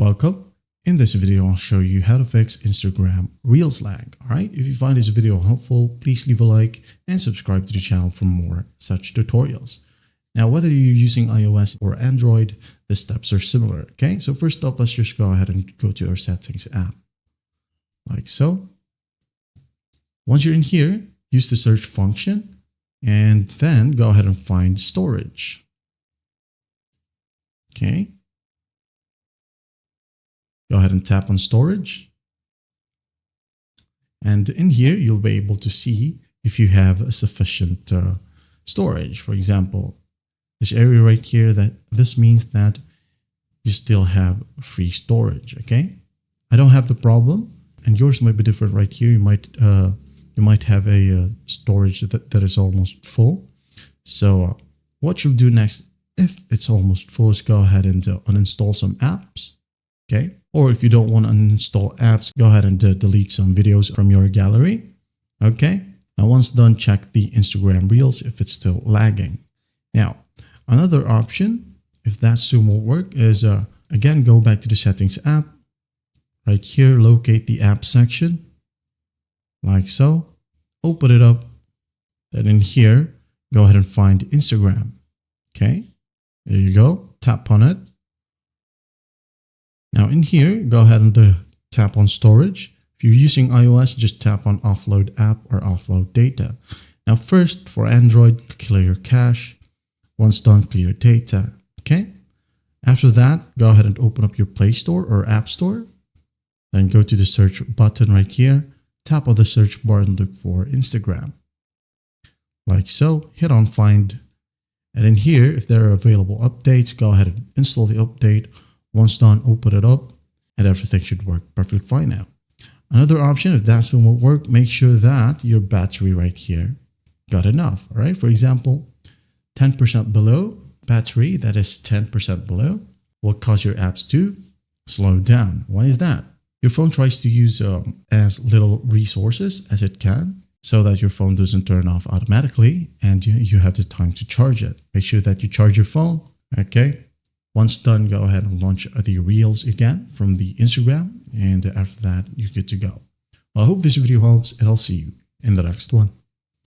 Welcome. In this video, I'll show you how to fix Instagram Reels lag. All right. If you find this video helpful, please leave a like and subscribe to the channel for more such tutorials. Now, whether you're using iOS or Android, the steps are similar. Okay. So first up, let's just go ahead and go to our settings app like so. Once you're in here, use the search function and then go ahead and find storage. Okay. Go ahead and tap on storage. And in here, you'll be able to see if you have a sufficient storage. For example, this area right here, this means that you still have free storage. Okay. I don't have the problem, and yours might be different right here. You might have a storage that is almost full. So what you'll do next, if it's almost full, is go ahead and uninstall some apps. Okay. Or if you don't want to uninstall apps, go ahead and delete some videos from your gallery. Okay. Now, once done, check the Instagram Reels if it's still lagging. Now, another option, if that soon won't work, is again, go back to the settings app. Right here, locate the app section like so. Open it up. Then in here, go ahead and find Instagram. Okay. There you go. Tap on it. Now in here, go ahead and tap on storage. If you're using iOS, just tap on offload app or offload data. Now first, for Android, clear your cache. Once done, clear data. Okay. After that, go ahead and open up your Play Store or App Store. Then go to the search button right here. Tap on the search bar and look for Instagram. Like so, hit on find. And in here, if there are available updates, go ahead and install the update. Once done, open it up and everything should work perfectly fine now. Another option, if that still won't work, make sure that your battery right here got enough. All right. For example, 10% below battery, that is 10% below, will cause your apps to slow down. Why is that? Your phone tries to use as little resources as it can so that your phone doesn't turn off automatically and you have the time to charge it. Make sure that you charge your phone. Okay. Once done, go ahead and launch the Reels again from the Instagram. And after that, you're good to go. Well, I hope this video helps and I'll see you in the next one.